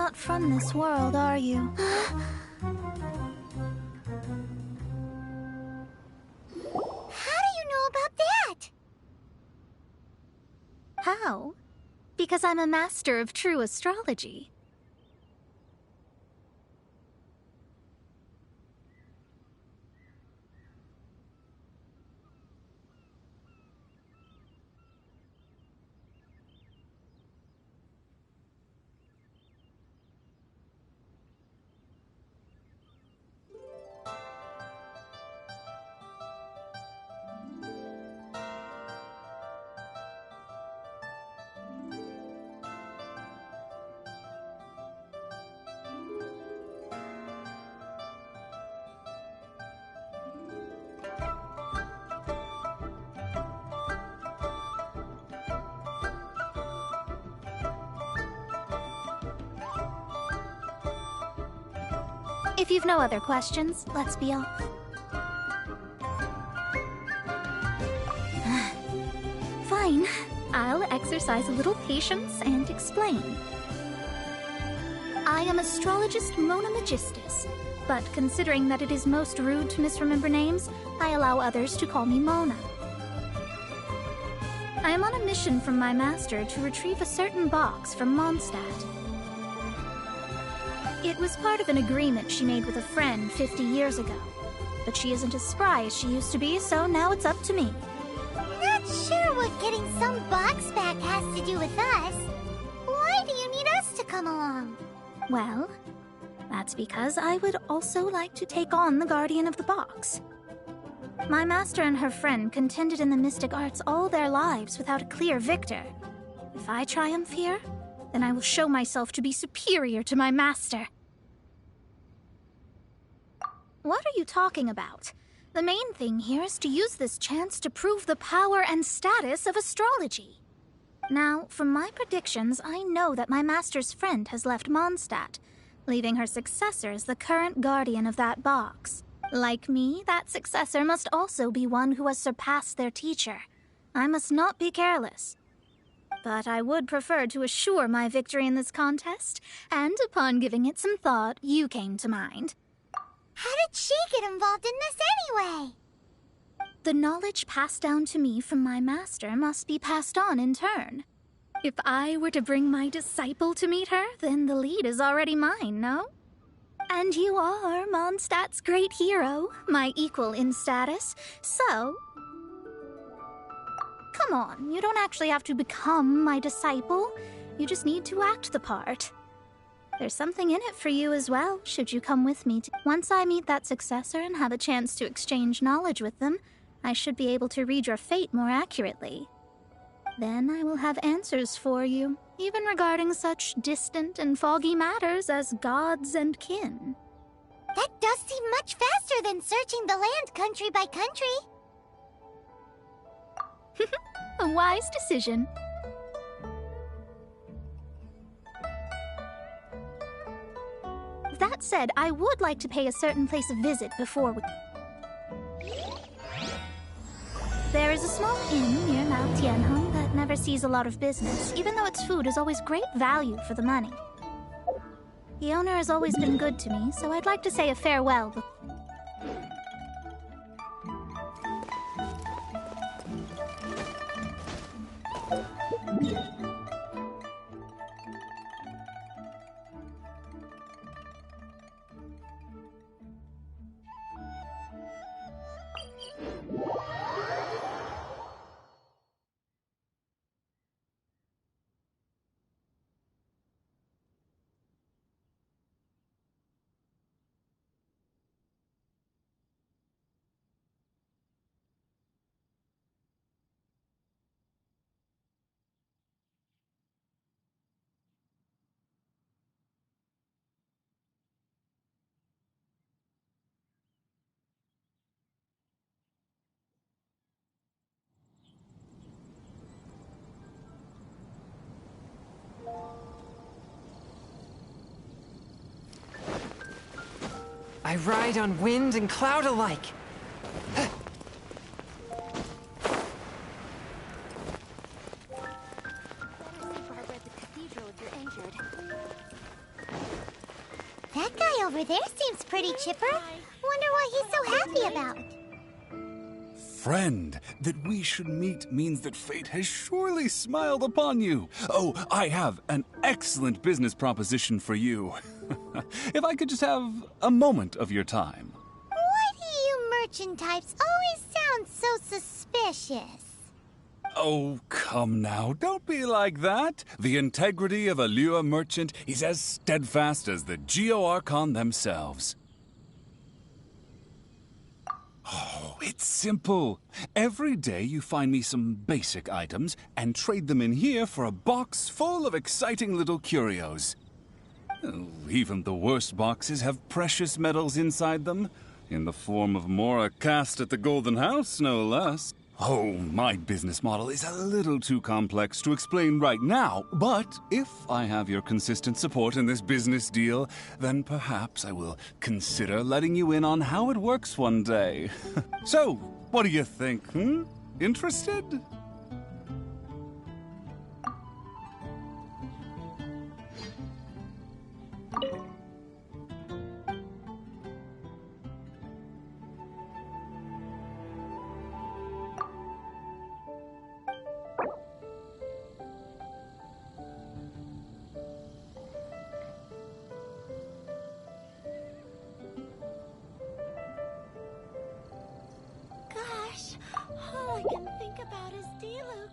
not from this world, are you? How do you know about that? How? Because I'm a master of true astrology. If you've no other questions, let's be off. Fine. I'll exercise a little patience and explain. I am astrologist Mona Magistus, but considering that it is most rude to misremember names, I allow others to call me Mona. I am on a mission from my master to retrieve a certain box from Mondstadt. It was part of an agreement she made with a friend 50 years ago. But she isn't as spry as she used to be, so now it's up to me. Not sure what getting some box back has to do with us. Why do you need us to come along? Well, that's because I would also like to take on the Guardian of the Box. My master and her friend contended in the mystic arts all their lives without a clear victor. If I triumph here, then I will show myself to be superior to my master. What are you talking about? The main thing here is to use this chance to prove the power and status of astrology. Now, from my predictions, I know that my master's friend has left Mondstadt, leaving her successor as the current guardian of that box. Like me, that successor must also be one who has surpassed their teacher. I must not be careless. But I would prefer to assure my victory in this contest, and upon giving it some thought, you came to mind. How did she get involved in this anyway? The knowledge passed down to me from my master must be passed on in turn. If I were to bring my disciple to meet her, then the lead is already mine, no? And you are Mondstadt's great hero, my equal in status, so... Come on, you don't actually have to become my disciple. You just need to act the part. There's something in it for you as well, should you come with me. Once I meet that successor and have a chance to exchange knowledge with them, I should be able to read your fate more accurately. Then I will have answers for you, even regarding such distant and foggy matters as gods and kin. That does seem much faster than searching the land country by country. A wise decision. That said, I would like to pay a certain place a visit before we... There is a small inn near Mount Tianheng that never sees a lot of business, even though its food is always great value for the money. The owner has always been good to me, so I'd like to say a farewell before... I ride on wind and cloud alike. That guy over there seems pretty chipper. Wonder what he's so happy about. Friend, that we should meet means that fate has surely smiled upon you. Oh, I have an excellent business proposition for you. If I could just have a moment of your time. Why do you merchant types always sound so suspicious? Oh, come now, don't be like that. The integrity of a Lure merchant is as steadfast as the Geo-Archon themselves. Oh, it's simple. Every day you find me some basic items and trade them in here for a box full of exciting little curios. Oh, even the worst boxes have precious metals inside them, in the form of Mora cast at the Golden House, no less. Oh, my business model is a little too complex to explain right now, but if I have your consistent support in this business deal, then perhaps I will consider letting you in on how it works one day. So, what do you think, Interested? Gosh, all I can think about is Diluc.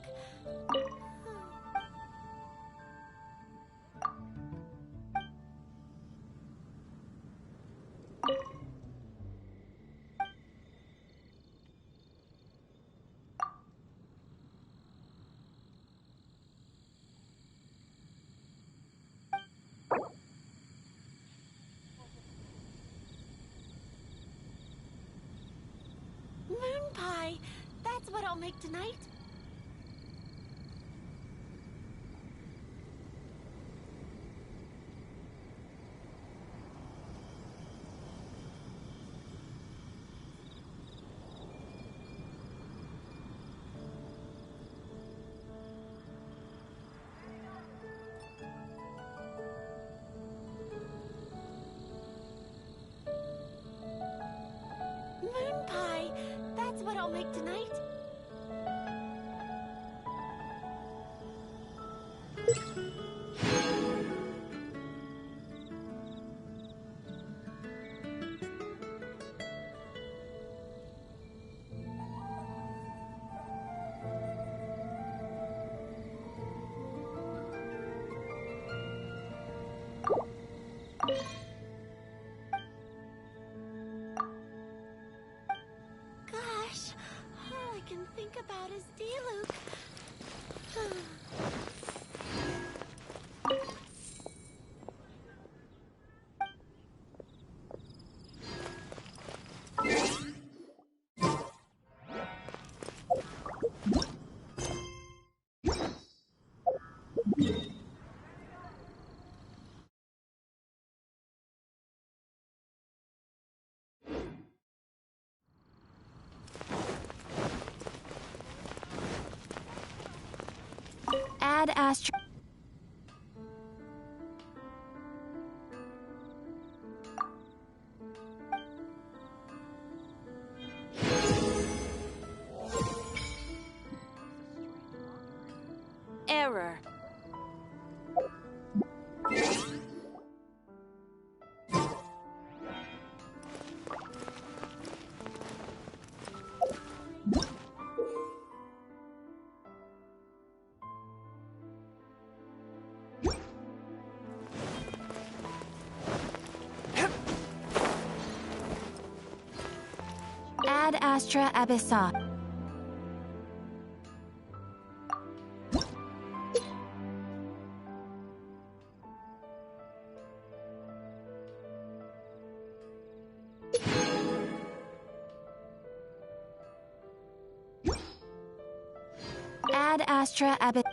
Moon pie, that's what I'll make tonight. Moon pie, that's what I'll make tonight. Gosh, all I can think about is Diluc. Add Astra. Error. Ad Astra Abyssa. Ad Astra Abyssa.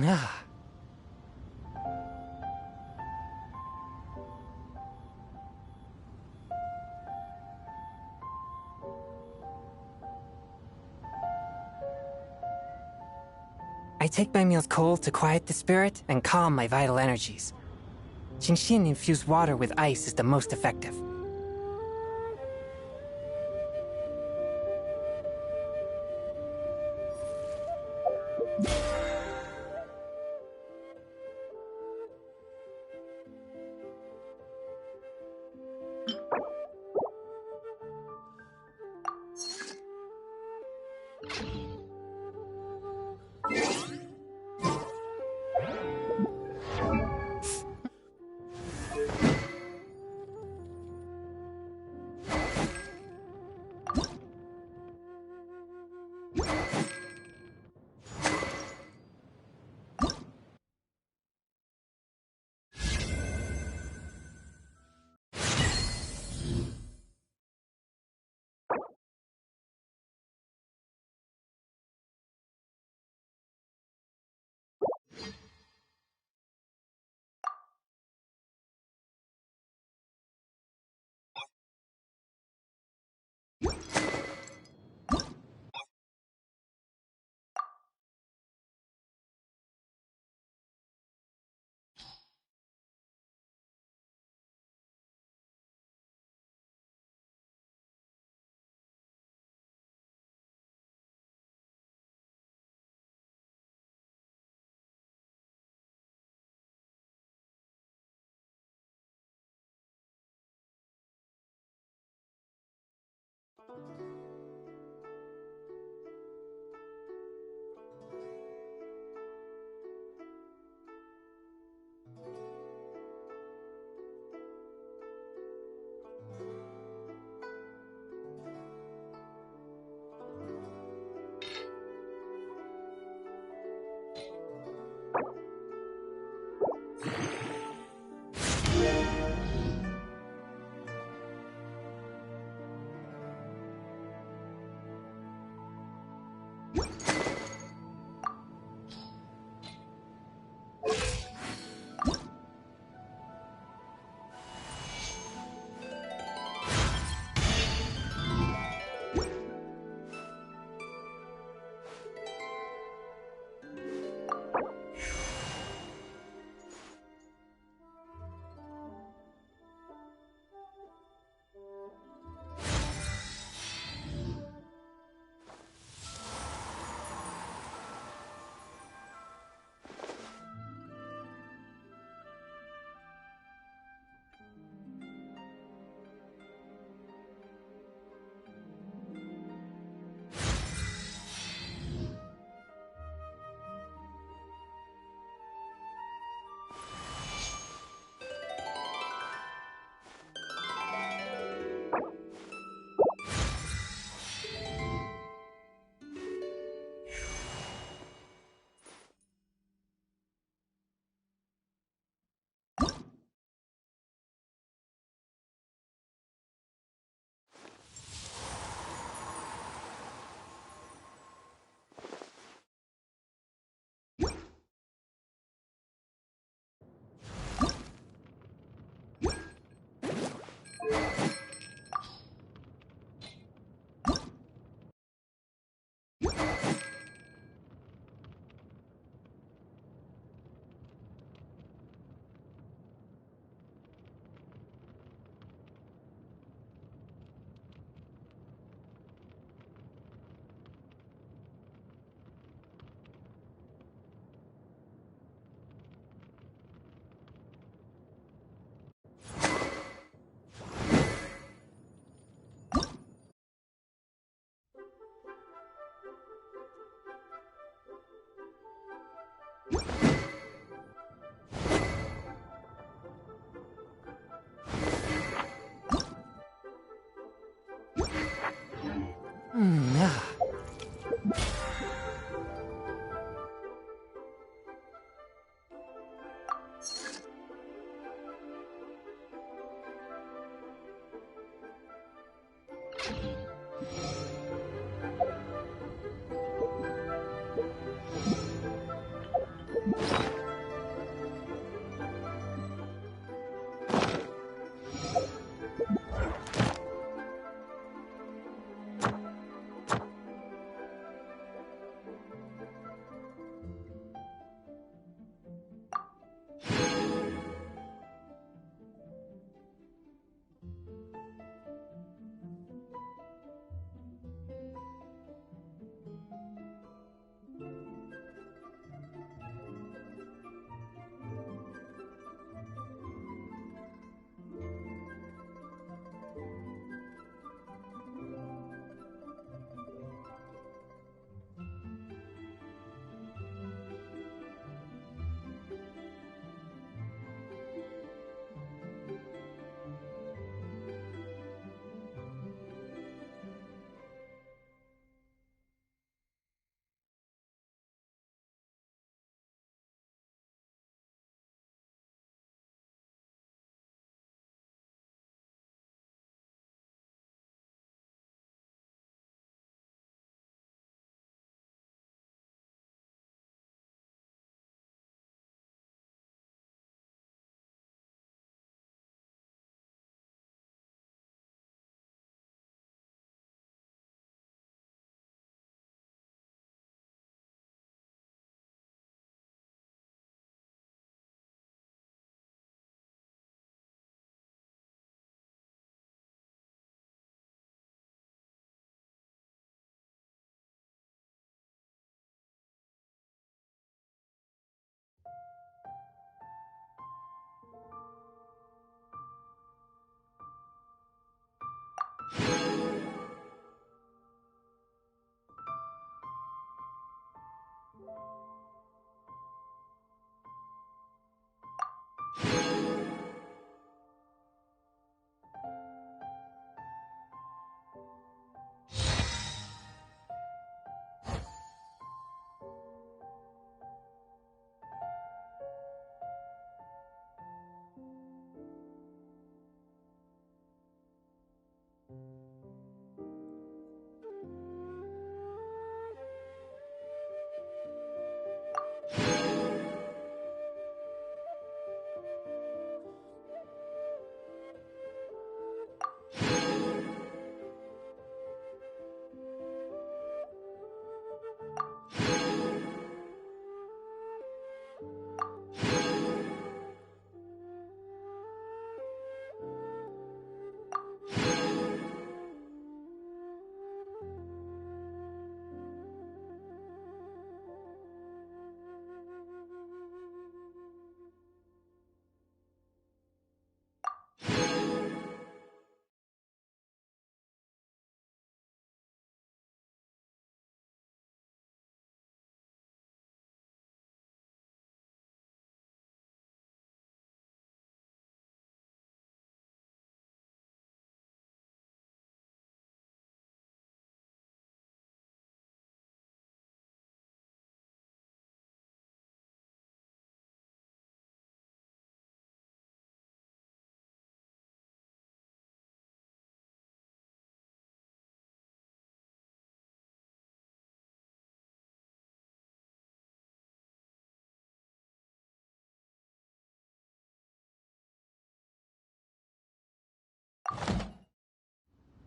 Ah. I take my meals cold to quiet the spirit and calm my vital energies. Genshin infused water with ice is the most effective. Ah.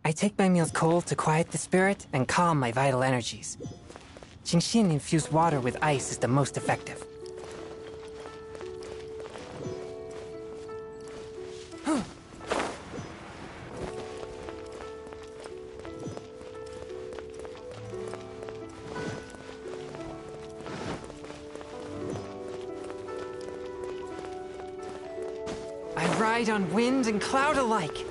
I take my meals cold to quiet the spirit and calm my vital energies. Jinshin-infused water with ice is the most effective. I ride on wind and cloud alike.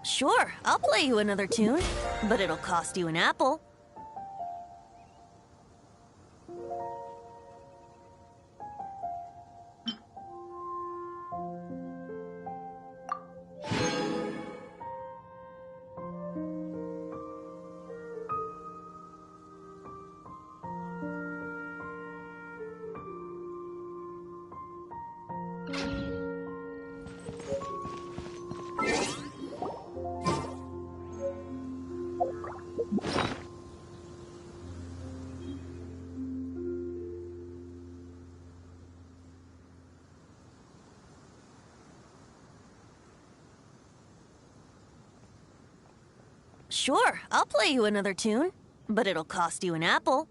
Sure, I'll play you another tune, but it'll cost you an apple. Sure, I'll play you another tune, but it'll cost you an apple.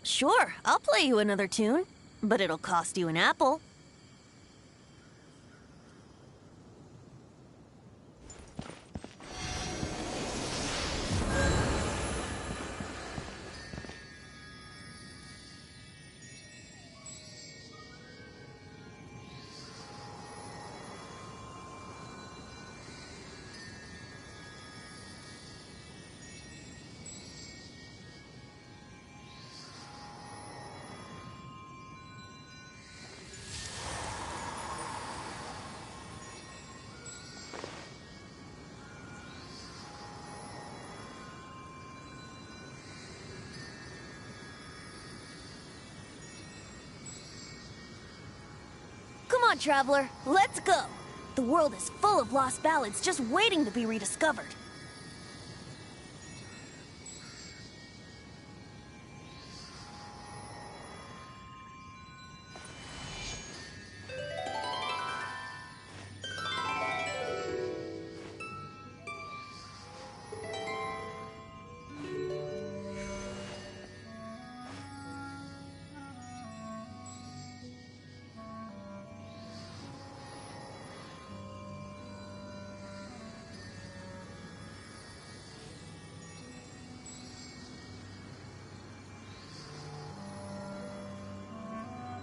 Sure, I'll play you another tune, but it'll cost you an apple. Come on, traveler, let's go! The world is full of lost ballads just waiting to be rediscovered.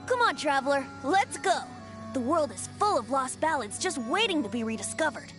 Come on, traveler, let's go! The world is full of lost ballads just waiting to be rediscovered.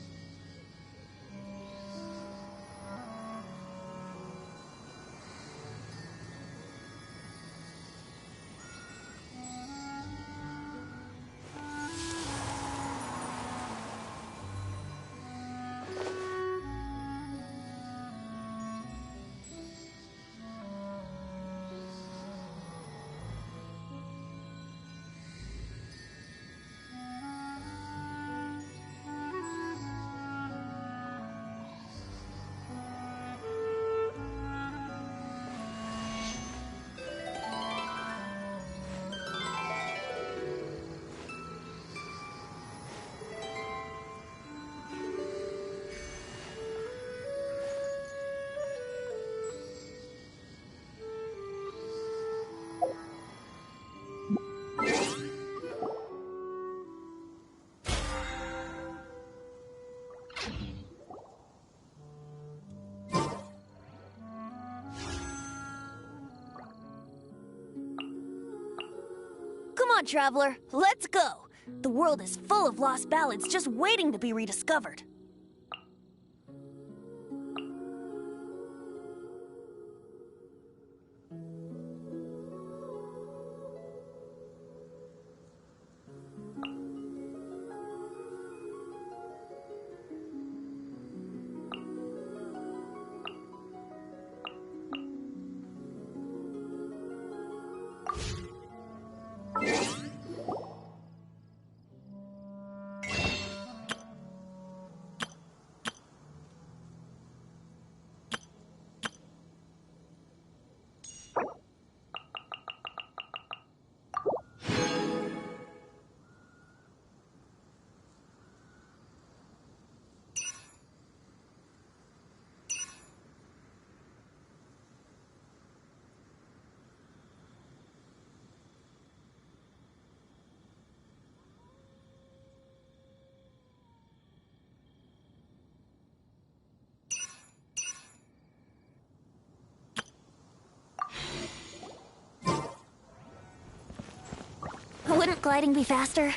Come on, traveler, let's go! The world is full of lost ballads just waiting to be rediscovered. Wouldn't gliding be faster?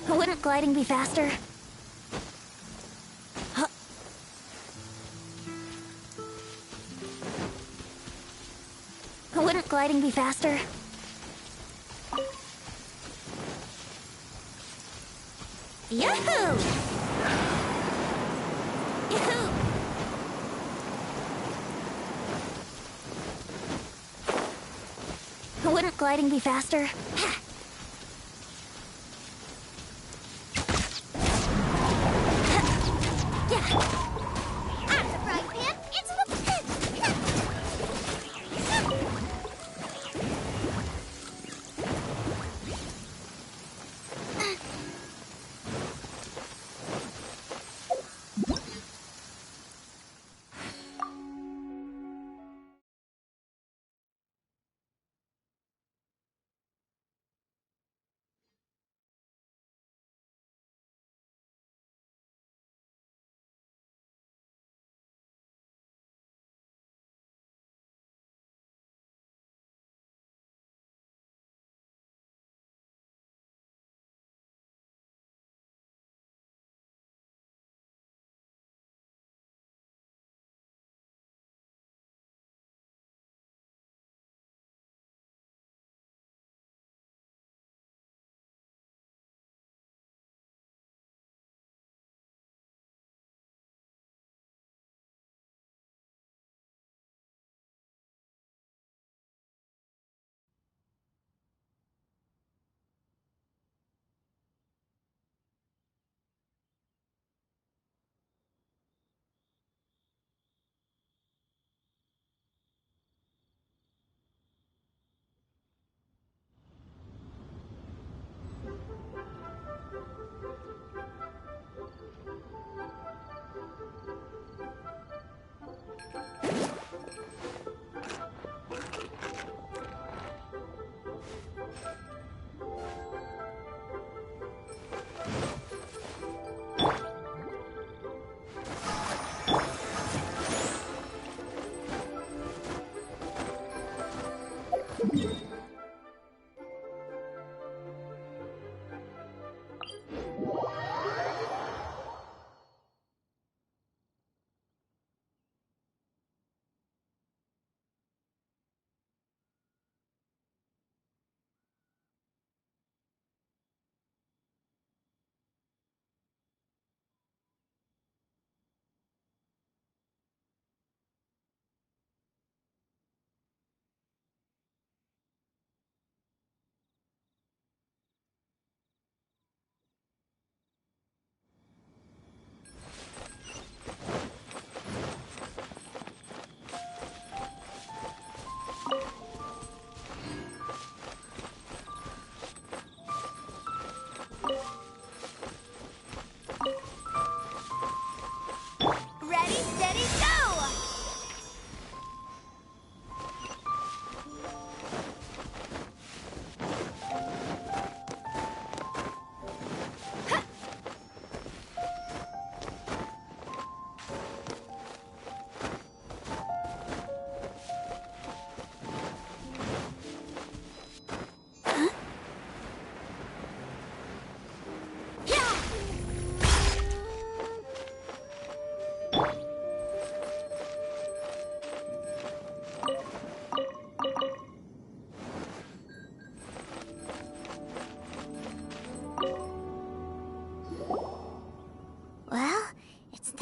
Wouldn't gliding be faster? Huh. Wouldn't gliding be faster? Yahoo! Yahoo! Wouldn't gliding be faster? Ha!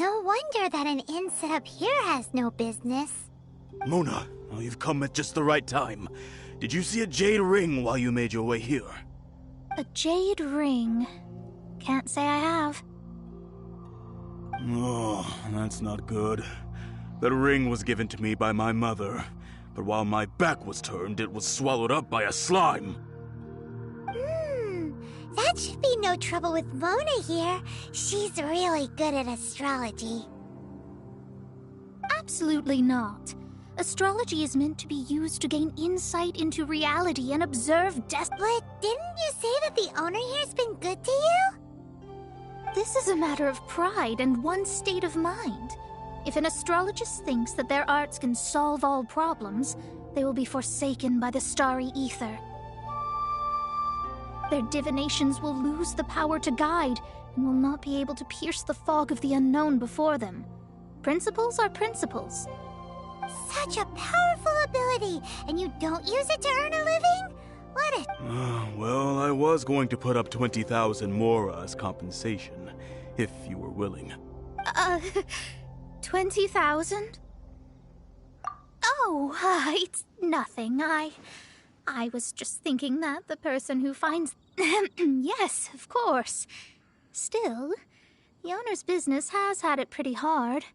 No wonder that an inn set up here has no business. Mona, oh, you've come at just the right time. Did you see a jade ring while you made your way here? A jade ring. Can't say I have. Oh, that's not good. That ring was given to me by my mother, but while my back was turned, it was swallowed up by a slime. That should be no trouble with Mona here. She's really good at astrology. Absolutely not. Astrology is meant to be used to gain insight into reality and observe But didn't you say that the owner here's been good to you? This is a matter of pride and one's state of mind. If an astrologist thinks that their arts can solve all problems, they will be forsaken by the starry ether. Their divinations will lose the power to guide and will not be able to pierce the fog of the unknown before them. Principles are principles. Such a powerful ability, and you don't use it to earn a living? What a... Well, I was going to put up 20,000 mora as compensation, if you were willing. 20,000? Oh, it's nothing. I was just thinking that the person who finds... Yes, of course. Still, the owner's business has had it pretty hard.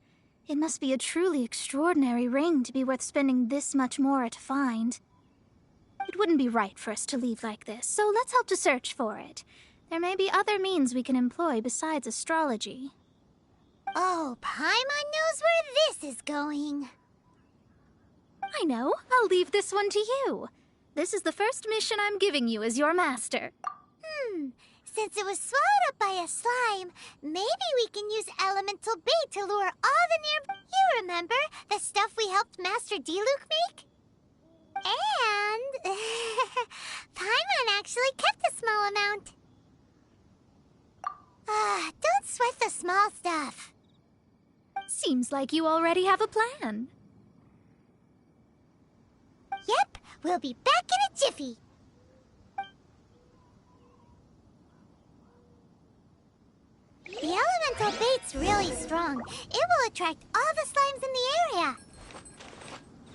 It must be a truly extraordinary ring to be worth spending this much more to find. It wouldn't be right for us to leave like this, so let's help to search for it. There may be other means we can employ besides astrology. Oh, Paimon knows where this is going. I know. I'll leave this one to you. This is the first mission I'm giving you as your master. Since it was swallowed up by a slime, maybe we can use elemental bait to lure all the near... You remember the stuff we helped Master Diluc make? And... Paimon actually kept a small amount. Don't sweat the small stuff. Seems like you already have a plan. Yep, we'll be back in a jiffy. The elemental bait's really strong. It will attract all the slimes in the area.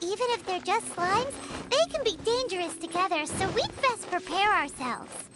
Even if they're just slimes, they can be dangerous together, so we'd best prepare ourselves.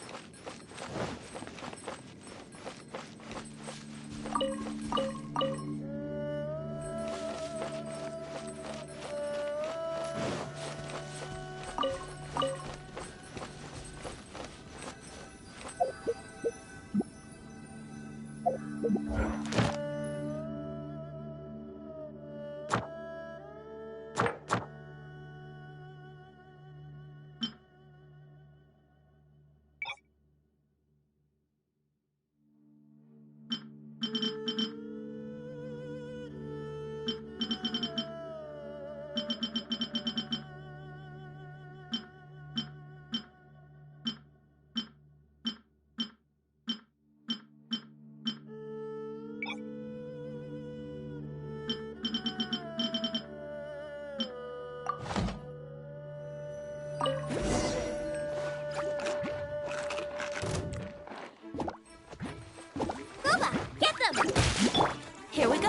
Here we go!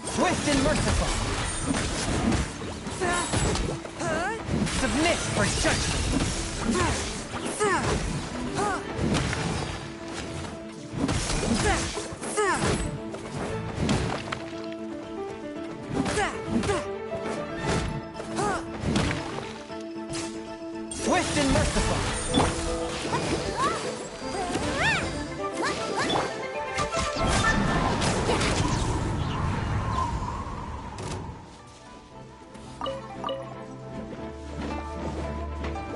Swift and merciful. Submit for judgment. Swift and merciful.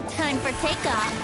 Time for takeoff.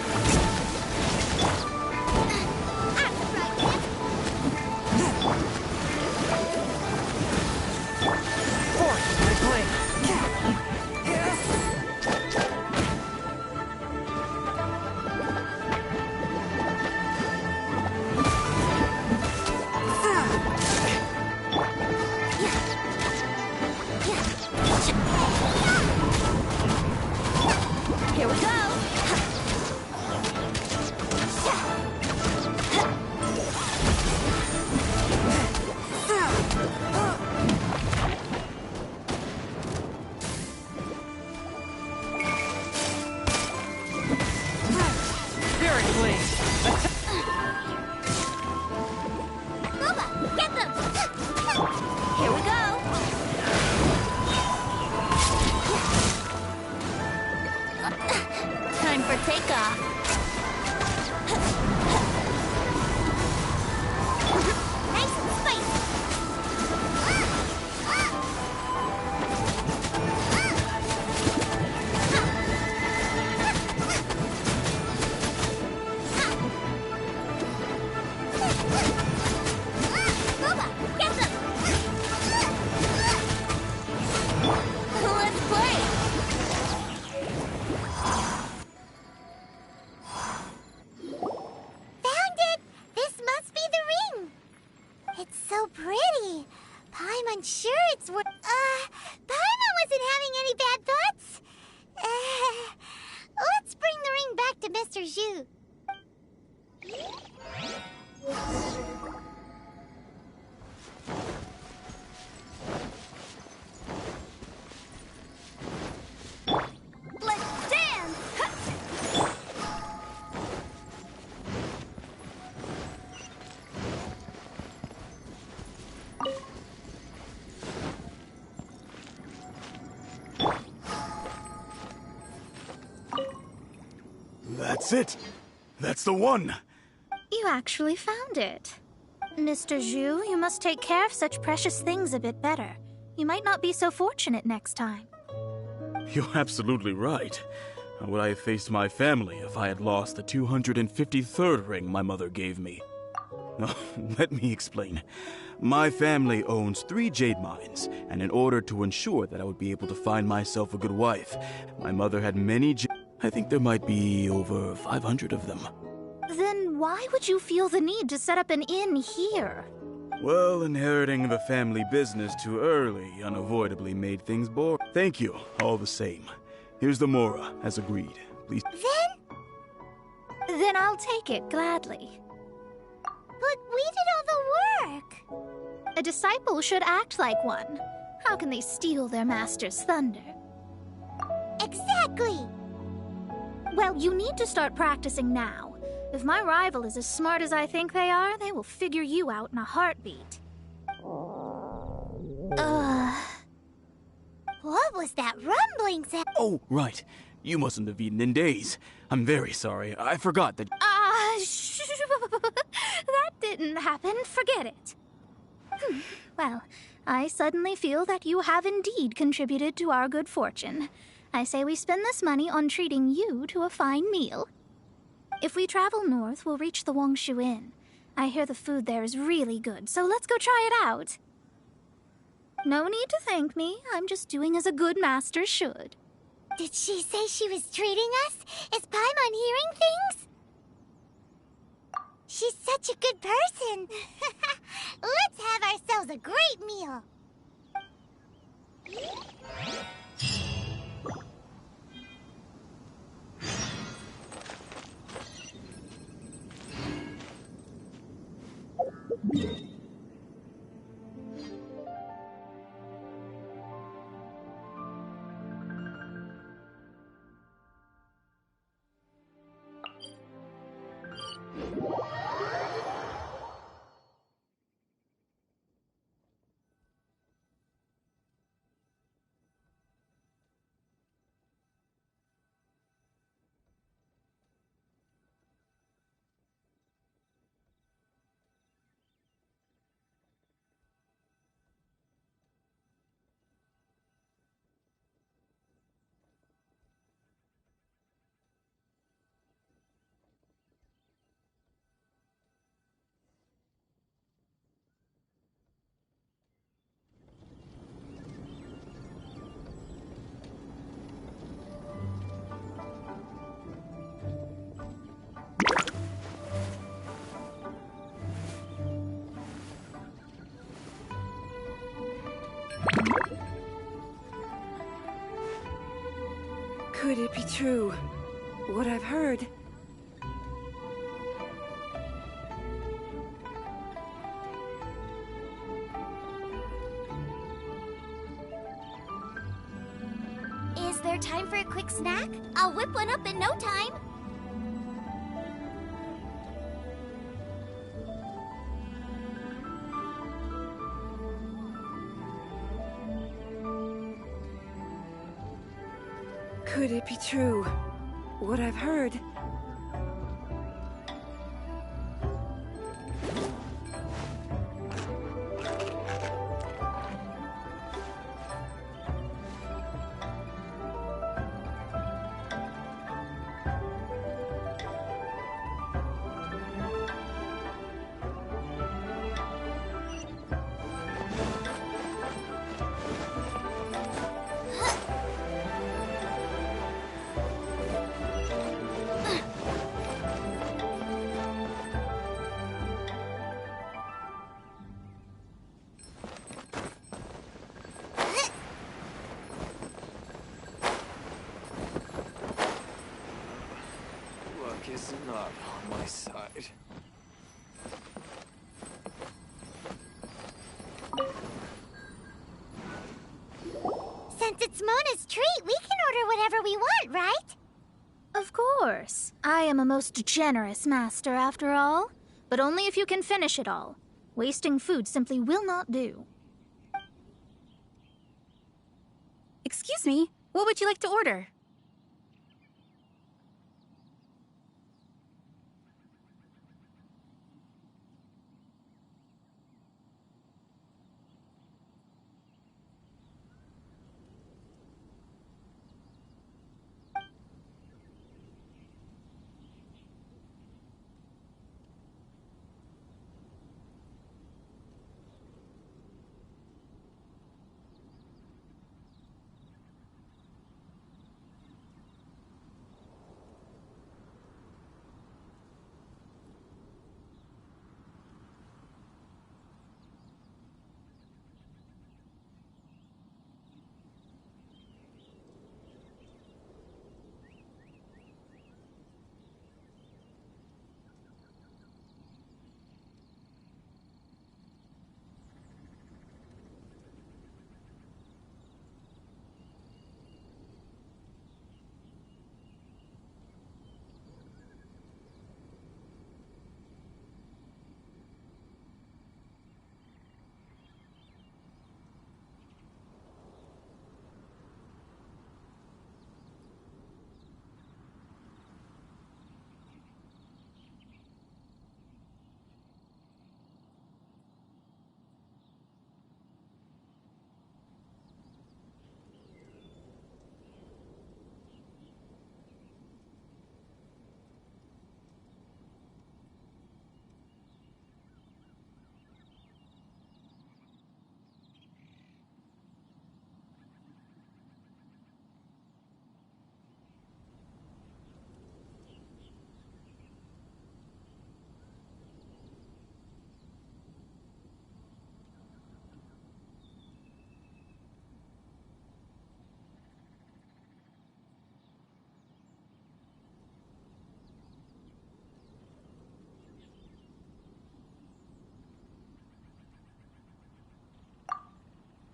Booba, get them! Let's play! Found it! This must be the ring! It's so pretty. Paimon sure it's worth... Paimon wasn't having any bad thoughts. Let's bring the ring back to Mr. Zhu. Let's dance! That's it! That's the one! You actually found it. Mr. Zhu, you must take care of such precious things a bit better. You might not be so fortunate next time. You're absolutely right. How would I have faced my family if I had lost the 253rd ring my mother gave me? No, let me explain. My family owns 3 jade mines, and in order to ensure that I would be able to find myself a good wife, my mother had many I think there might be over 500 of them. Then why would you feel the need to set up an inn here? Well, inheriting the family business too early unavoidably made things boring. Thank you, all the same. Here's the Mora, as agreed. Please. Then I'll take it gladly. But we did all the work. A disciple should act like one. How can they steal their master's thunder? Exactly. Well, you need to start practicing now. If my rival is as smart as I think they are, they will figure you out in a heartbeat. What was that rumbling sound? Oh, right. You mustn't have eaten in days. I'm very sorry. I forgot that. That didn't happen. Forget it. Well, I suddenly feel that you have indeed contributed to our good fortune. I say we spend this money on treating you to a fine meal. If we travel north, we'll reach the Wongshu Inn. I hear the food there is really good, so let's go try it out. No need to thank me. I'm just doing as a good master should. Did she say she was treating us? Is Paimon hearing things? She's such a good person. Let's have ourselves a great meal. Could it be true? What I've heard? Is there time for a quick snack? I'll whip one up in no time. Could it be true? What I've heard? is not on my side. Since it's Mona's treat, we can order whatever we want, right? Of course. I am a most generous master, after all. But only if you can finish it all. Wasting food simply will not do. Excuse me, what would you like to order?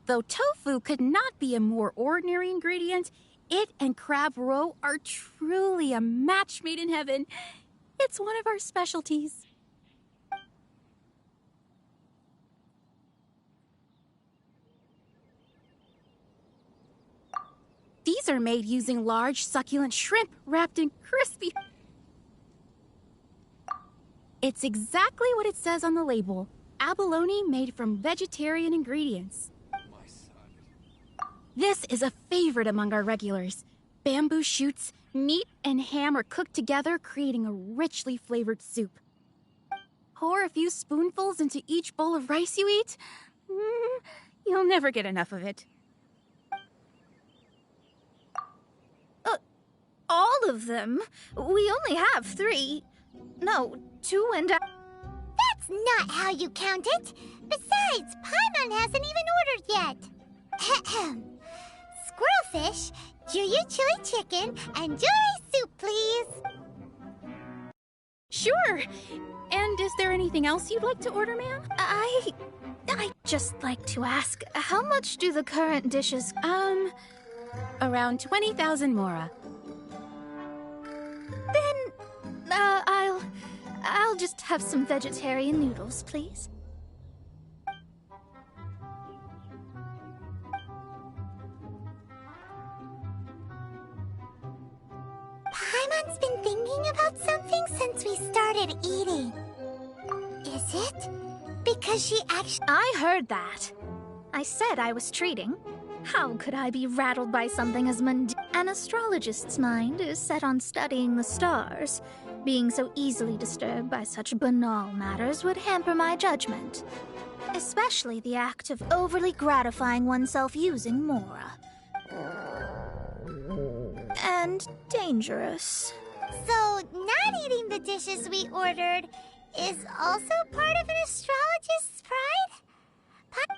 Though tofu could not be a more ordinary ingredient, it and crab roe are truly a match made in heaven. It's one of our specialties. These are made using large, succulent shrimp wrapped in crispy... It's exactly what it says on the label. Abalone made from vegetarian ingredients. This is a favorite among our regulars. Bamboo shoots, meat, and ham are cooked together, creating a richly flavored soup. Pour a few spoonfuls into each bowl of rice you eat. You'll never get enough of it. All of them? We only have 3. No, 2 and... That's not how you count it. Besides, Paimon hasn't even ordered yet. Squirrelfish, Juyu chili chicken, and jewelry soup, please. Sure. And is there anything else you'd like to order, ma'am? I'd just like to ask, how much do the current dishes... Around 20,000 mora. Then, I'll just have some vegetarian noodles, please. Paimon's been thinking about something since we started eating. Is it? Because she actually... I heard that. I said I was treating. How could I be rattled by something as mundane? An astrologist's mind is set on studying the stars. Being so easily disturbed by such banal matters would hamper my judgment. Especially the act of overly gratifying oneself using Mora. And dangerous. So, not eating the dishes we ordered is also part of an astrologist's pride?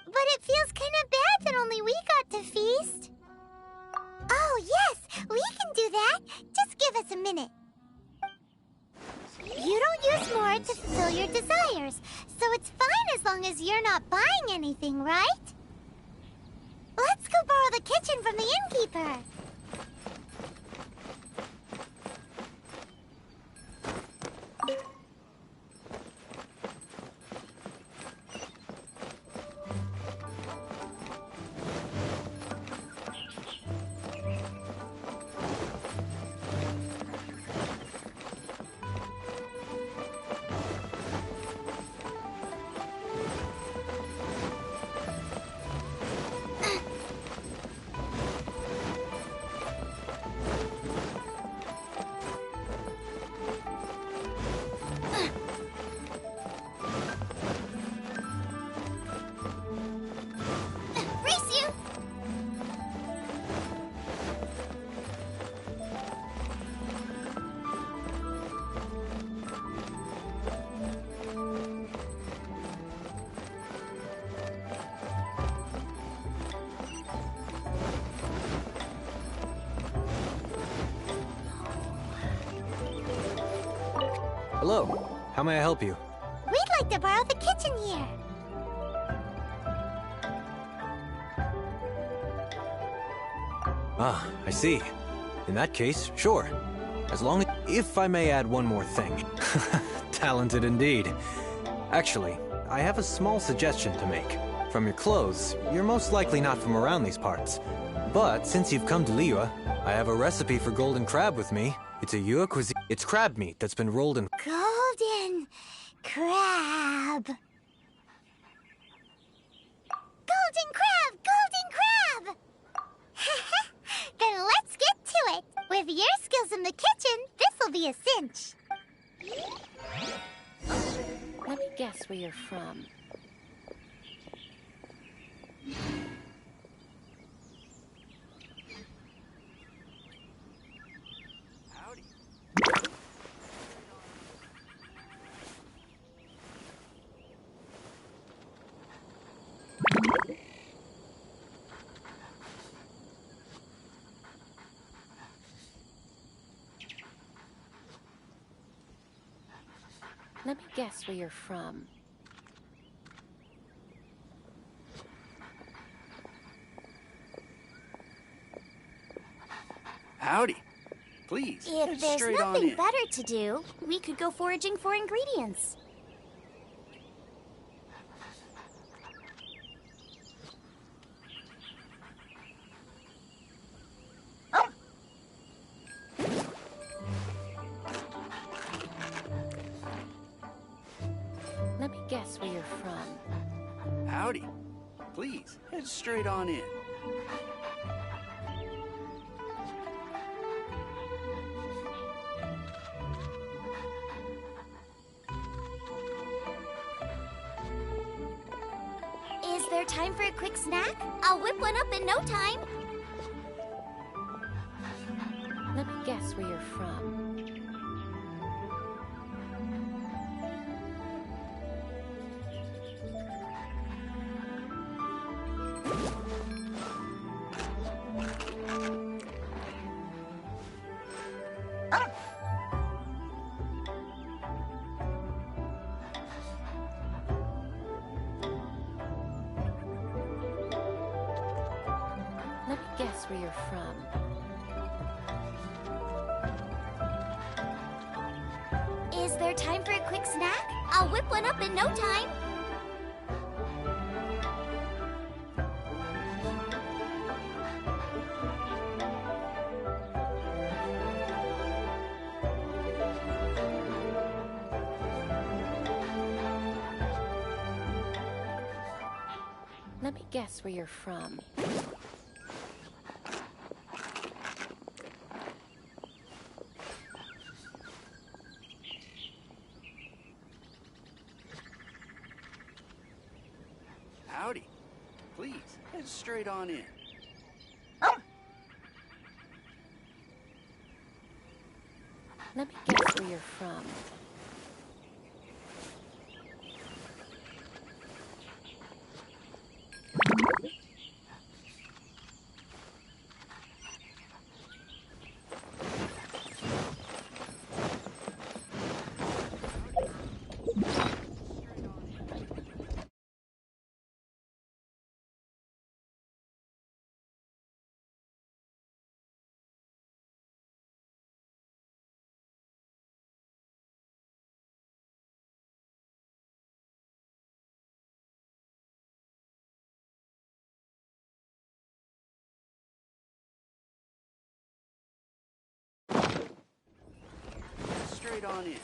But it feels kind of bad that only we got to feast. Oh, yes, we can do that. Just give us a minute. You don't use more to fulfill your desires, so it's fine as long as you're not buying anything, right? Let's go borrow the kitchen from the innkeeper. Hello. How may I help you? We'd like to borrow the kitchen here. Ah, I see. In that case, sure. As long as... If I may add one more thing. Talented indeed. Actually, I have a small suggestion to make. From your clothes, you're most likely not from around these parts. But since you've come to Liyue, I have a recipe for golden crab with me. It's a Yue cuisine. It's crab meat that's been rolled in... Golden crab. Golden crab! Golden crab! Then let's get to it. With your skills in the kitchen, this'll be a cinch. Let me guess where you're from. Let me guess where you're from. Howdy. Please, If there's straight on nothing in. better to do, we could go foraging for ingredients. Let me guess where you're from. Howdy. Please, head straight on in. Is there time for a quick snack? I'll whip one up in no time. Let me guess where you're from. Let me guess where you're from. Is there time for a quick snack? I'll whip one up in no time. Let me guess where you're from. Howdy. Please, head straight on in. Let me guess where you're from. straight on in.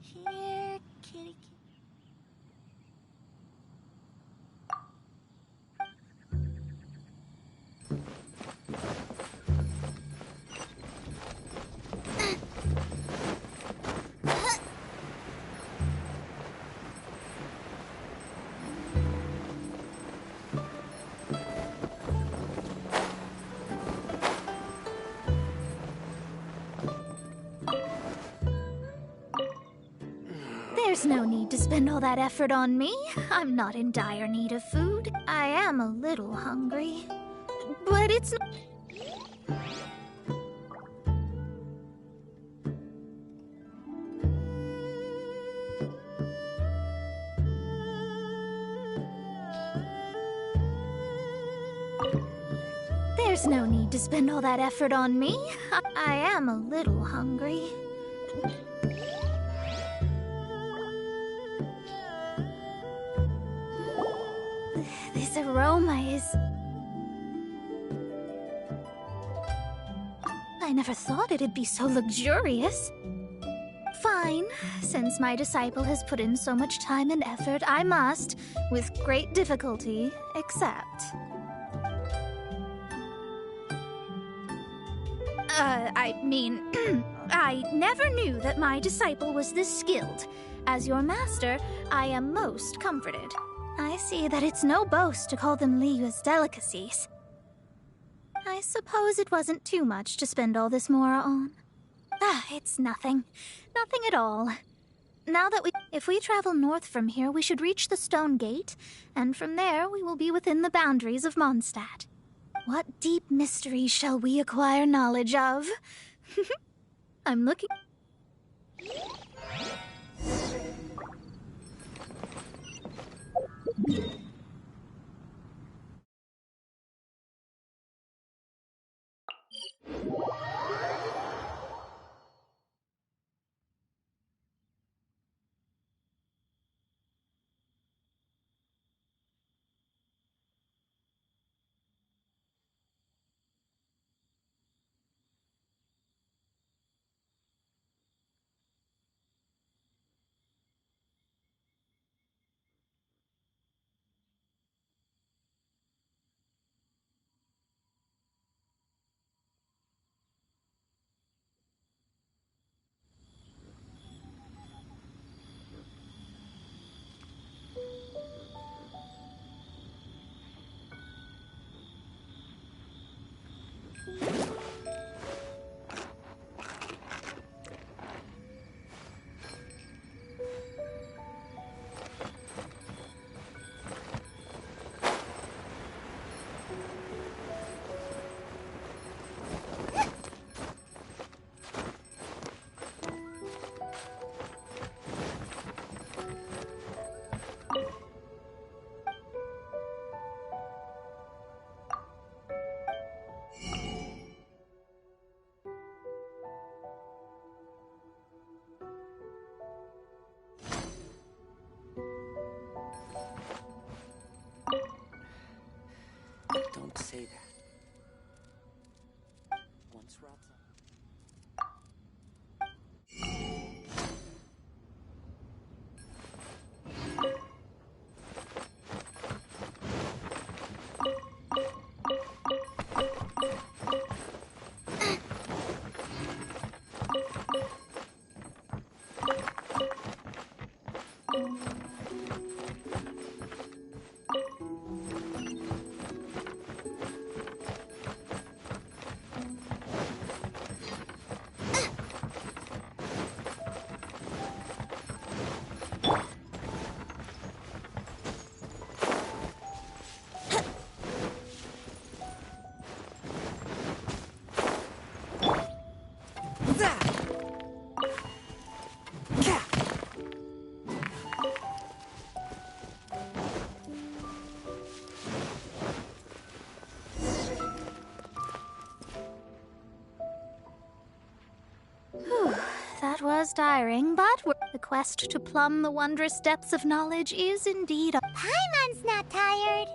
Here, kitty. There's no need to spend all that effort on me. I'm not in dire need of food. I am a little hungry. But it's not. There's no need to spend all that effort on me. I am a little hungry. This aroma is... I never thought it'd be so luxurious. Fine. Since my disciple has put in so much time and effort, I must, with great difficulty, accept. I never knew that my disciple was this skilled. As your master, I am most comforted. I see that it's no boast to call them Liyue's delicacies. I suppose it wasn't too much to spend all this mora on. It's nothing. Nothing at all. Now that if we travel north from here, we should reach the Stone Gate, and from there we will be within the boundaries of Mondstadt. What deep mystery shall we acquire knowledge of? I'm looking... was tiring, but the quest to plumb the wondrous depths of knowledge is indeed a... Paimon's not tired.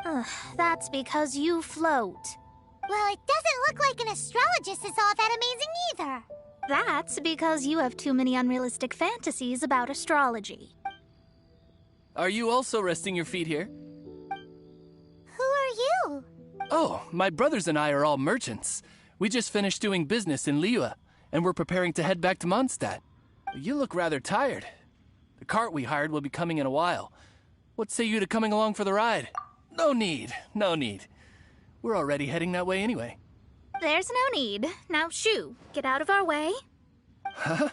Ugh, that's because you float. Well, it doesn't look like an astrologist is all that amazing either. That's because you have too many unrealistic fantasies about astrology. Are you also resting your feet here? Who are you? Oh, my brothers and I are all merchants. We just finished doing business in Liyue, and we're preparing to head back to Mondstadt. You look rather tired. The cart we hired will be coming in a while. What say you to coming along for the ride? No need, no need. We're already heading that way anyway. There's no need. Now, shoo, get out of our way. Huh?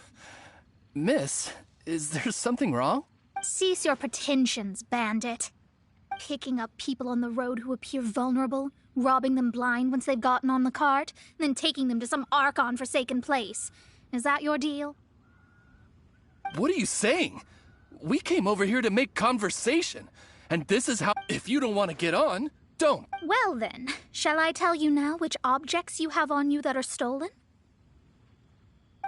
Miss, is there something wrong? Cease your pretensions, bandit. Picking up people on the road who appear vulnerable, robbing them blind once they've gotten on the cart, and then taking them to some Archon-forsaken place. Is that your deal? What are you saying? We came over here to make conversation, and this is how... If you don't want to get on, don't. Well then, shall I tell you now which objects you have on you that are stolen?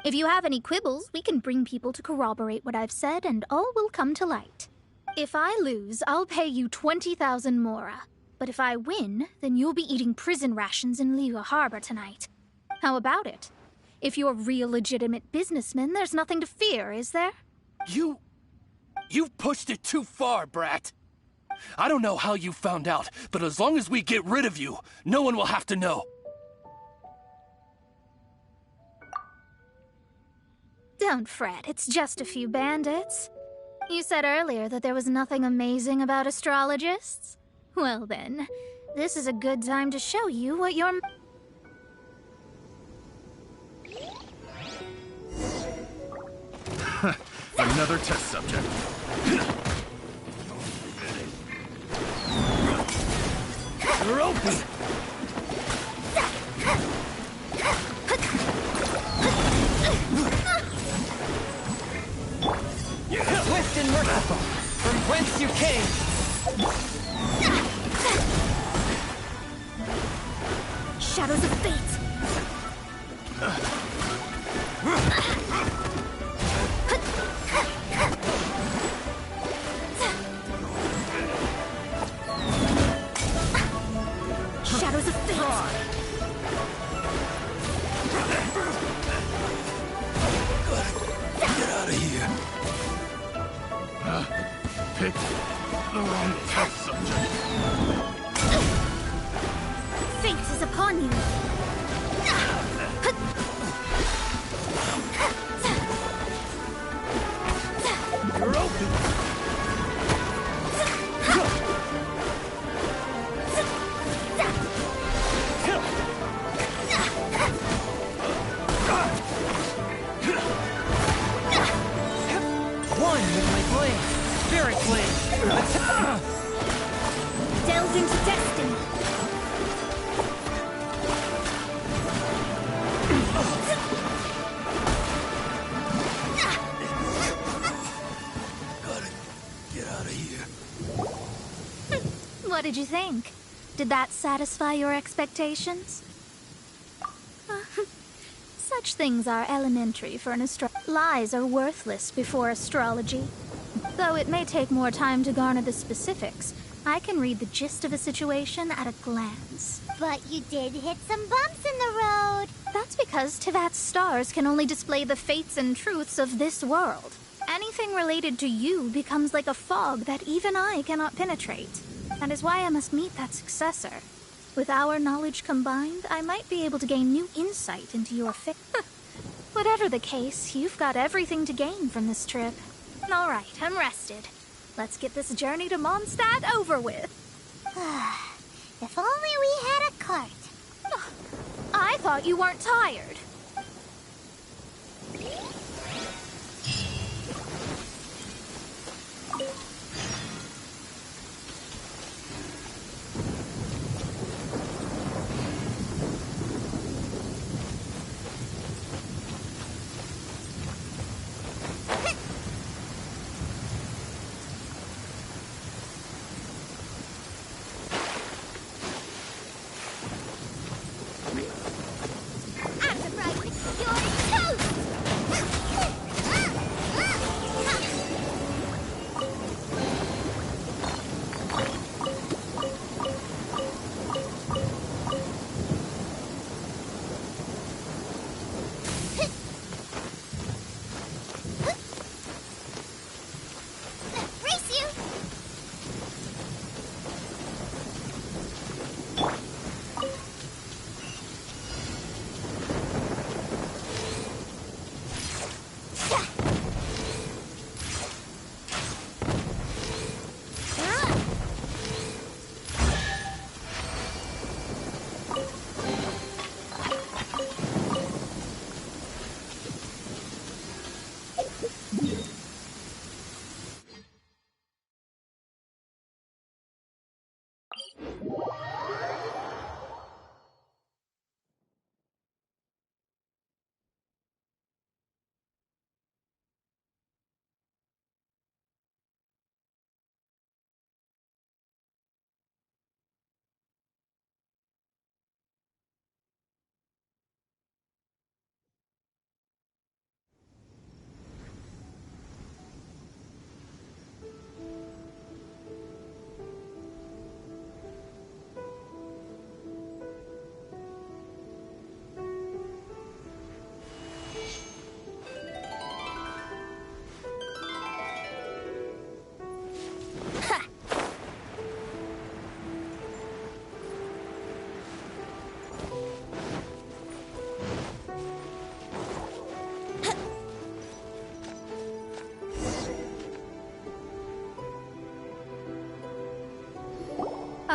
If you have any quibbles, we can bring people to corroborate what I've said, and all will come to light. If I lose, I'll pay you 20,000 mora. But if I win, then you'll be eating prison rations in Liyue Harbor tonight. How about it? If you're real legitimate businessmen, there's nothing to fear, is there? You've pushed it too far, brat. I don't know how you found out, but as long as we get rid of you, no one will have to know. Don't fret, it's just a few bandits. You said earlier that there was nothing amazing about astrologists? Well then, this is a good time to show you what you're... Another test subject. You're open! Swift and merciful, from whence you came! Shadows of fate! Shadows of fate! Get out of here. Picked the wrong test subject. Fate is upon you! You're open! One with my blade, Spirit Blade. Delve into destiny! Gotta get out of here. What did you think? Did that satisfy your expectations? Such things are elementary for an Lies are worthless before astrology. Though it may take more time to garner the specifics, I can read the gist of a situation at a glance. But you did hit some bumps in the road. That's because Tivat's stars can only display the fates and truths of this world. Anything related to you becomes like a fog that even I cannot penetrate. That is why I must meet that successor. With our knowledge combined, I might be able to gain new insight into your fate. Whatever the case, you've got everything to gain from this trip. All right, I'm rested. Let's get this journey to Mondstadt over with. If only we had a cart. I thought you weren't tired. I'm surprised you're toast!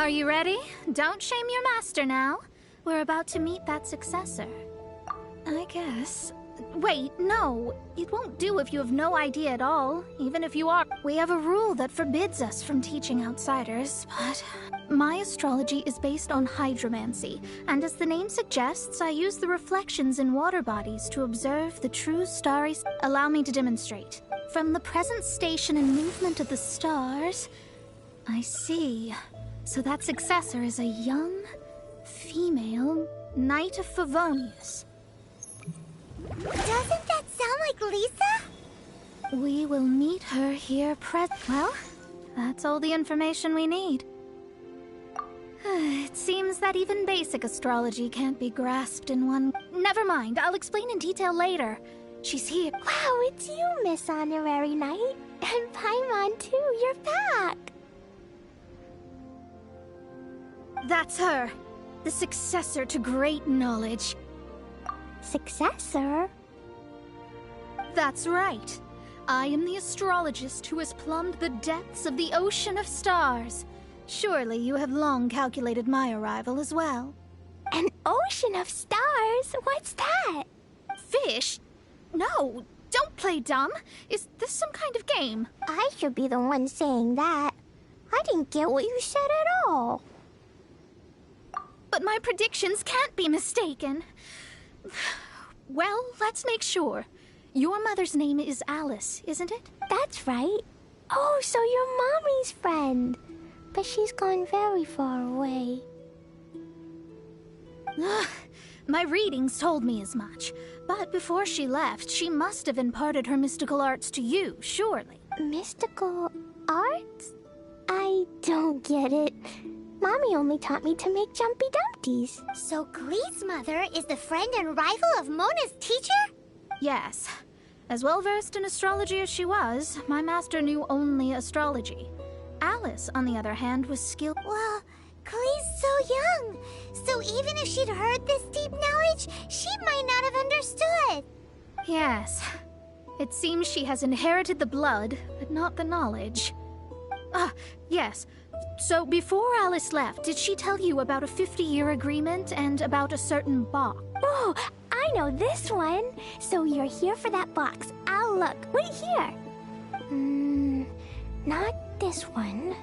Are you ready? Don't shame your master now. We're about to meet that successor. I guess. Wait, no. It won't do if you have no idea at all, even if you are. We have a rule that forbids us from teaching outsiders, but my astrology is based on hydromancy, and as the name suggests, I use the reflections in water bodies to observe the true starry... Allow me to demonstrate. From the present station and movement of the stars... I see. So that successor is a young, female Knight of Favonius. Doesn't that sound like Lisa? We will meet her here Well, that's all the information we need. It seems that even basic astrology can't be grasped in one... Never mind, I'll explain in detail later. She's here. Wow, it's you, Miss Honorary Knight. And Paimon, too, you're back. That's her. The successor to great knowledge. Successor? That's right. I am the astrologist who has plumbed the depths of the ocean of stars. Surely you have long calculated my arrival as well. An ocean of stars? What's that? Fish? No, don't play dumb. Is this some kind of game? I should be the one saying that. I didn't get what you said at all. But my predictions can't be mistaken. Well, let's make sure. Your mother's name is Alice, isn't it? That's right. Oh, so you're Mommy's friend. But she's gone very far away. My readings told me as much. But before she left, she must have imparted her mystical arts to you, surely. Mystical arts? I don't get it. Mommy only taught me to make Jumpy Dumpties. So Glee's mother is the friend and rival of Mona's teacher? Yes. As well-versed in astrology as she was, my master knew only astrology. Alice, on the other hand, was skilled... Well, Glee's so young. So even if she'd heard this deep knowledge, she might not have understood. Yes. It seems she has inherited the blood, but not the knowledge. Yes. So before Alice left, did she tell you about a 50-year agreement and about a certain box? Oh, I know this one. So you're here for that box. I'll look. Right here. Not this one.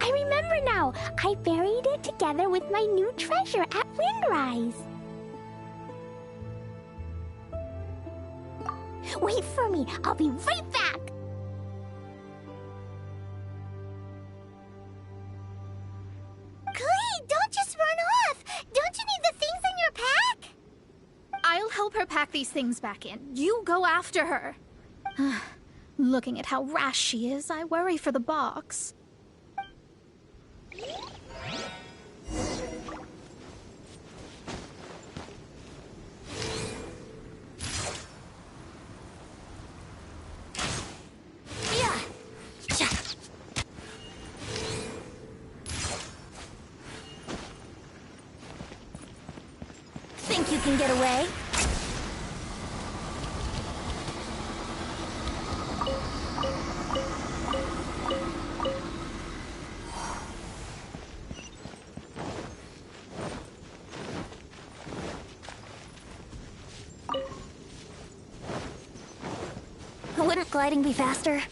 I remember now. I buried it together with my new treasure at Windrise. Wait for me. I'll be right back. Glee, don't just run off. Don't you need the things in your pack? I'll help her pack these things back in. You go after her. Looking at how rash she is, I worry for the box. Think you can get away? Wouldn't gliding be faster?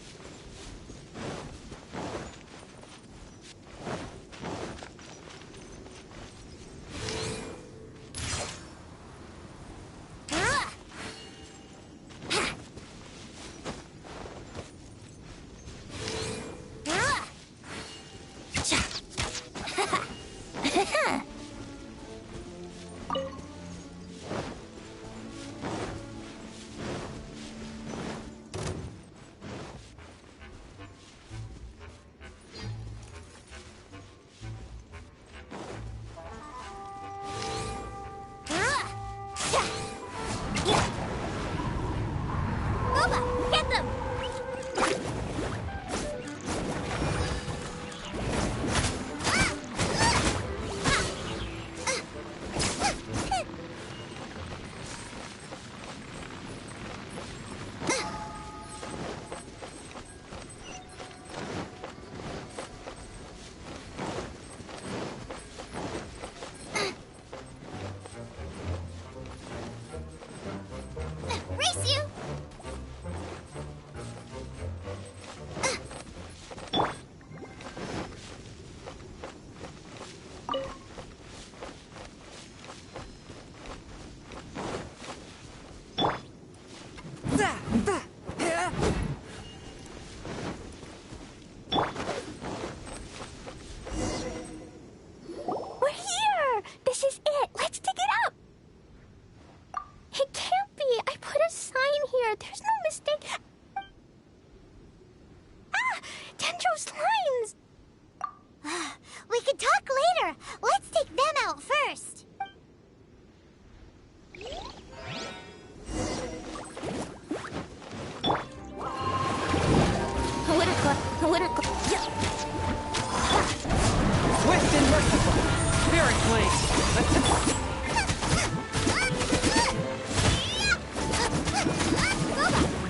Spirit Blade!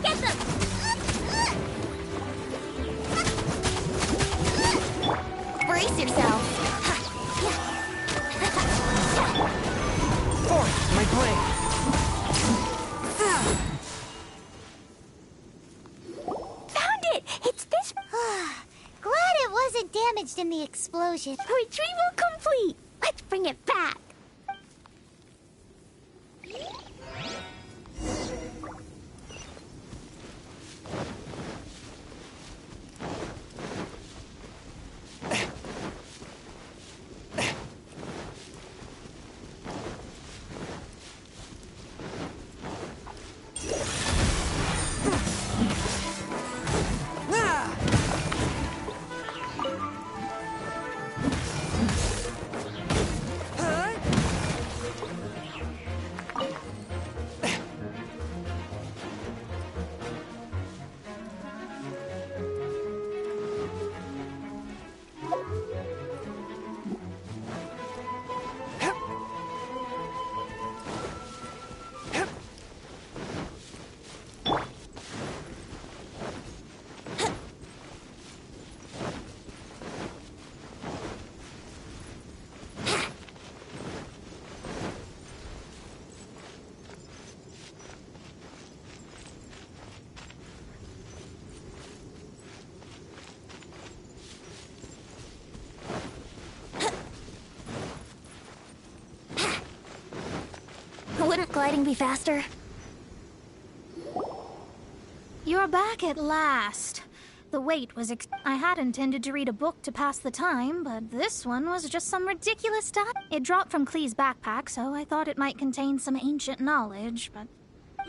Get them! Brace yourself. Forth, my blade! Found it! It's this... Glad it wasn't damaged in the explosion. Retrieval complete! Let's bring it back! Wouldn't gliding be faster? You're back at last. The wait was I had intended to read a book to pass the time, but this one was just some ridiculous stuff. It dropped from Klee's backpack, so I thought it might contain some ancient knowledge, but...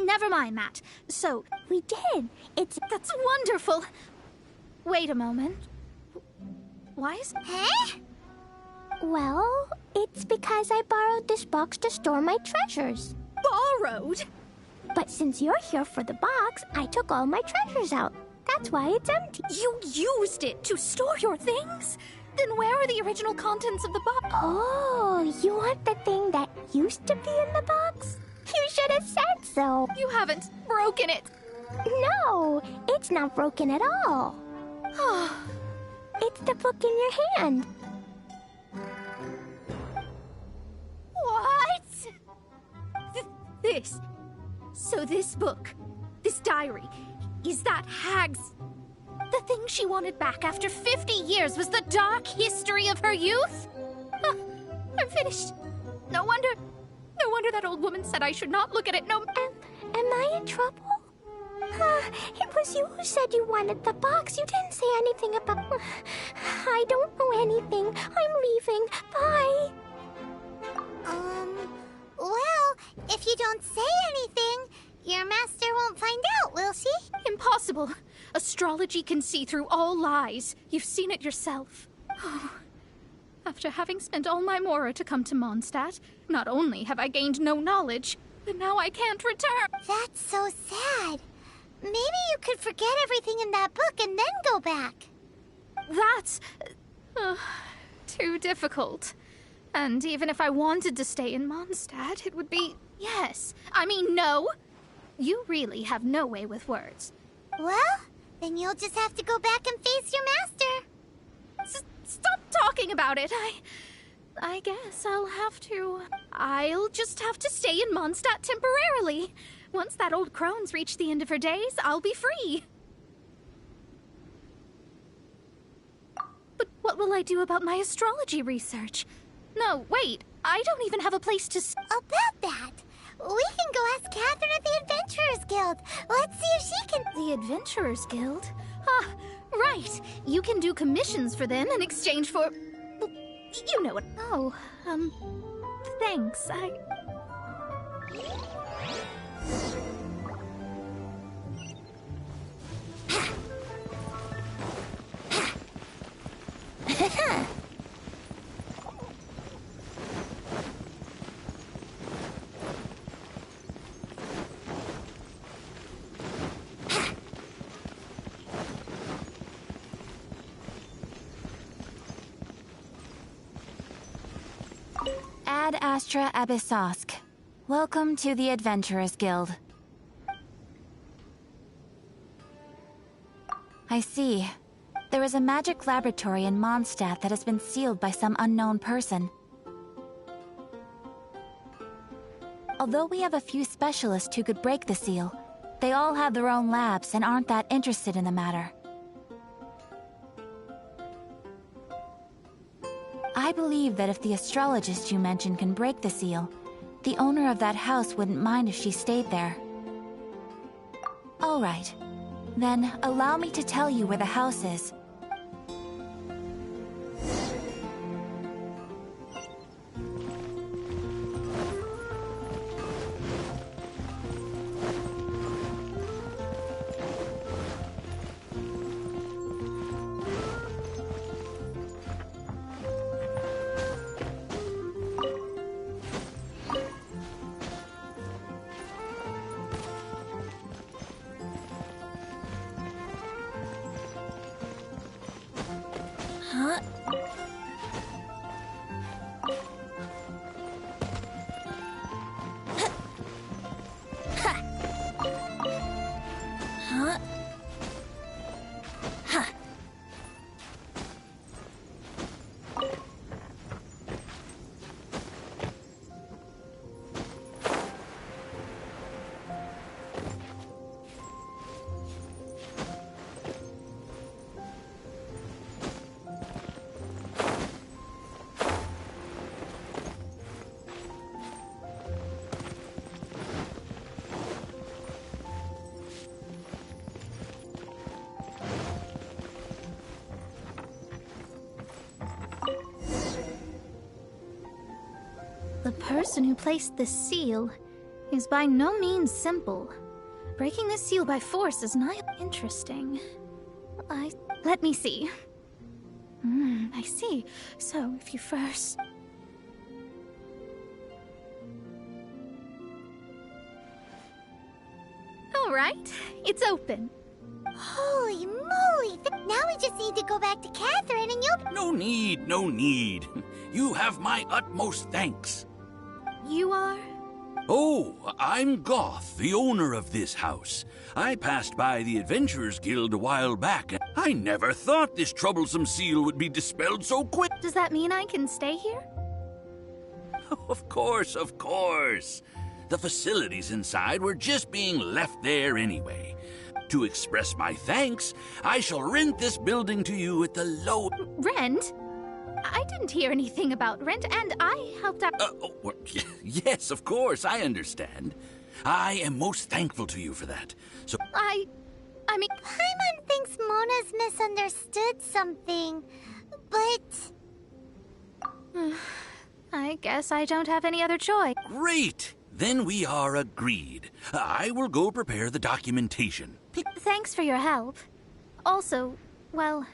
Never mind that. So... We did! That's wonderful! Wait a moment. Why is... Huh? Well, it's because I borrowed this box to store my treasures. Borrowed? But since you're here for the box, I took all my treasures out. That's why it's empty. You used it to store your things? Then where are the original contents of the box? Oh, you want the thing that used to be in the box? You should have said so. You haven't broken it. No, it's not broken at all. It's the book in your hand. What? This. So this book, this diary, is that Hag's... The thing she wanted back after 50 years was the dark history of her youth? I'm finished. No wonder that old woman said I should not look at it. No. Am I in trouble? It was you who said you wanted the box. You didn't say anything about... I don't know anything. I'm leaving. Bye. Well, if you don't say anything, your master won't find out, will she? Impossible. Astrology can see through all lies. You've seen it yourself. After having spent all my mora to come to Mondstadt, not only have I gained no knowledge, but now I can't return. That's so sad. Maybe you could forget everything in that book and then go back. That's... too difficult. And even if I wanted to stay in Mondstadt, it would be... Yes. I mean, no. You really have no way with words. Well, then you'll just have to go back and face your master. Stop talking about it. I guess I'll just have to stay in Mondstadt temporarily. Once that old crone's reached the end of her days, I'll be free. But what will I do about my astrology research? No, wait. I don't even have a place to... About that, we can go ask Catherine at the Adventurers Guild. Let's see if she can... The Adventurers Guild? Right. You can do commissions for them in exchange for... Well, you know it. Oh, thanks. Ad Astra Abyssosk. Welcome to the Adventurers Guild. I see. There is a magic laboratory in Mondstadt that has been sealed by some unknown person. Although we have a few specialists who could break the seal, they all have their own labs and aren't that interested in the matter. I believe that if the astrologist you mentioned can break the seal, the owner of that house wouldn't mind if she stayed there. All right. Then, allow me to tell you where the house is. Huh? Huh? Huh. The person who placed this seal is by no means simple. Breaking this seal by force is not interesting. Let me see. I see. So, if you first... Alright, it's open. Holy moly! Now we just need to go back to Catherine and you'll... No need, no need. You have my utmost thanks. You are? Oh, I'm Goth, the owner of this house. I passed by the Adventurers Guild a while back, and I never thought this troublesome seal would be dispelled so quick. Does that mean I can stay here? Of course, of course. The facilities inside were just being left there anyway. To express my thanks, I shall rent this building to you at the low... Rent? I didn't hear anything about rent, and I helped out... Yes, of course, I understand. I am most thankful to you for that. So... I mean... Paimon thinks Mona's misunderstood something, but... I guess I don't have any other choice. Great! Then we are agreed. I will go prepare the documentation. Thanks for your help. Also, well,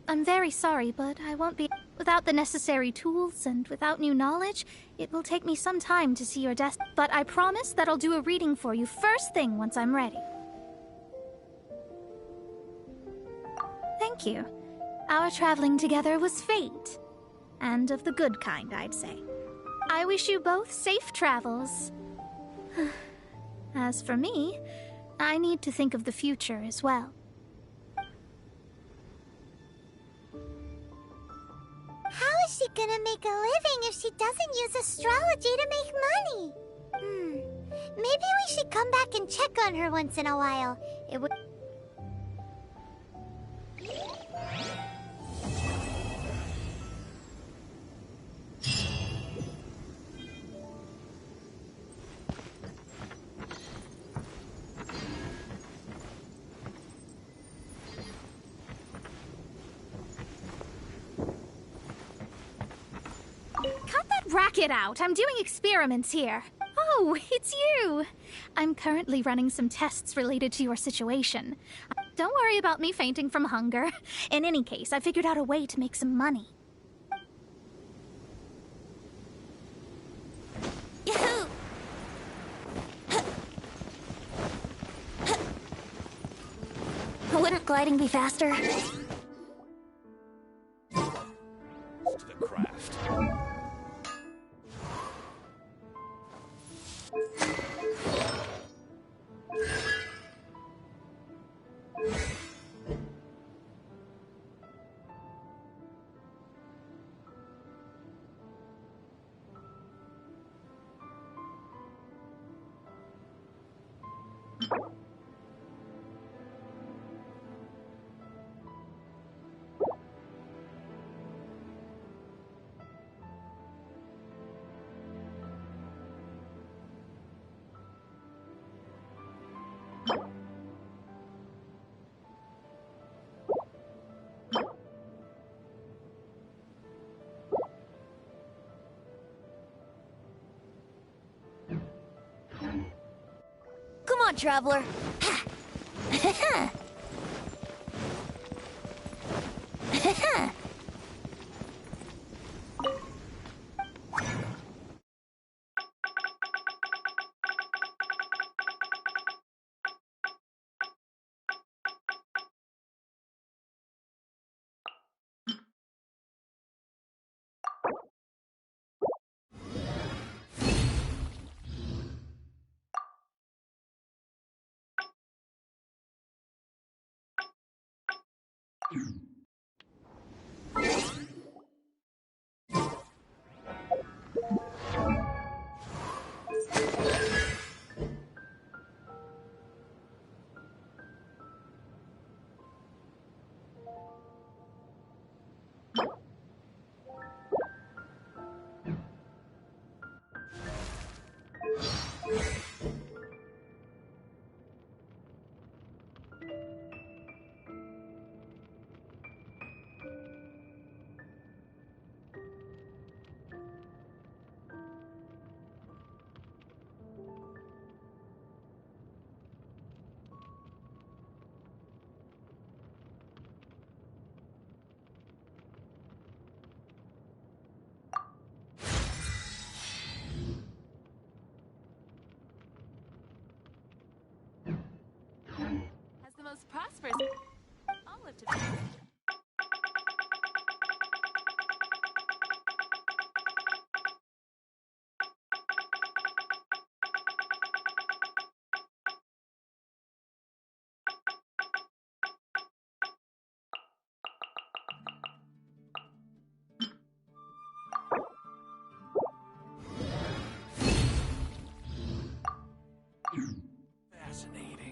I'm very sorry, but I won't be... Without the necessary tools and without new knowledge, it will take me some time to see your desk. But I promise that I'll do a reading for you first thing once I'm ready. Thank you. Our traveling together was fate. And of the good kind, I'd say. I wish you both safe travels. As for me, I need to think of the future as well. How is she gonna make a living if she doesn't use astrology to make money? Maybe we should come back and check on her once in a while. It would... Racket out! I'm doing experiments here. Oh, it's you! I'm currently running some tests related to your situation. Don't worry about me fainting from hunger. In any case, I figured out a way to make some money. Yahoo! Wouldn't gliding be faster? To the craft. Come on, Traveler. As the most prosperous olive to Fascinating.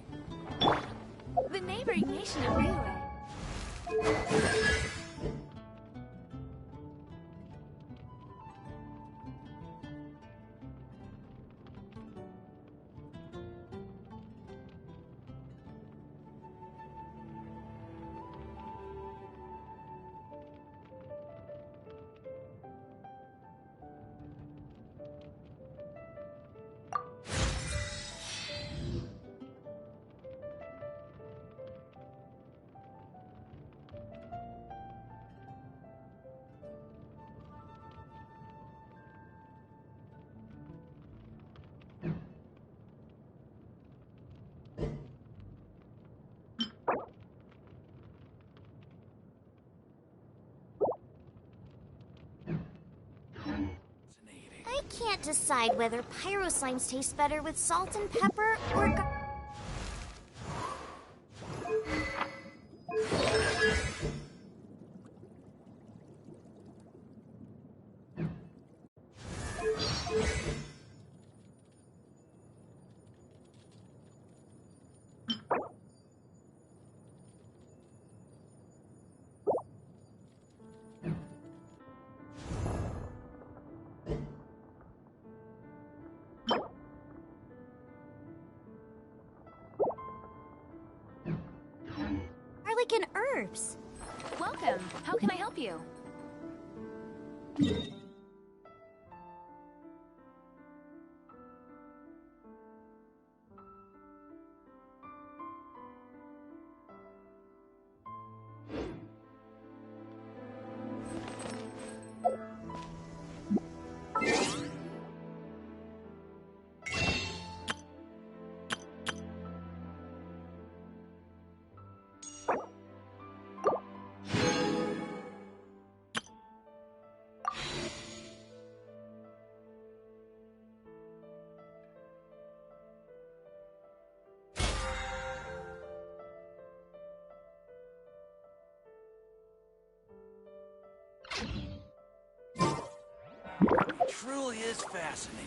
the neighboring nation of Relay. I can't decide whether pyro slimes taste better with salt and pepper or garlic and herbs. Welcome. How can I help you? It truly is fascinating.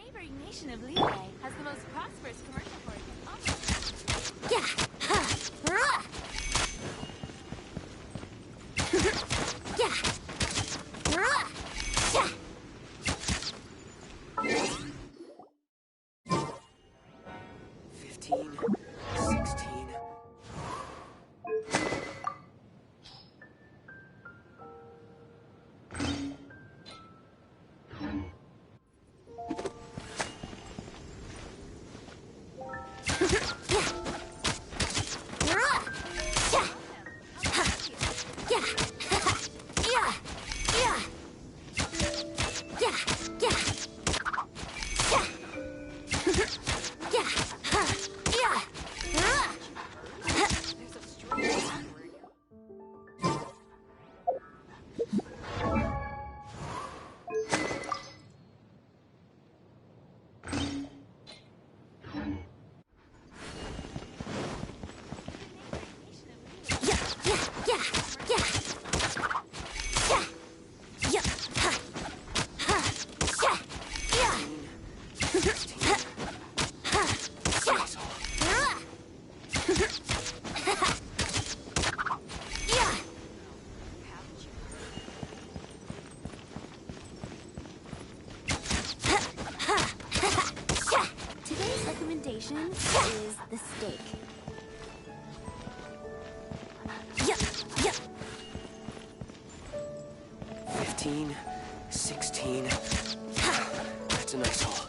neighboring nation of Liyue has the most prosperous commercial port in all. Is the steak. 15, 16. That's a nice haul.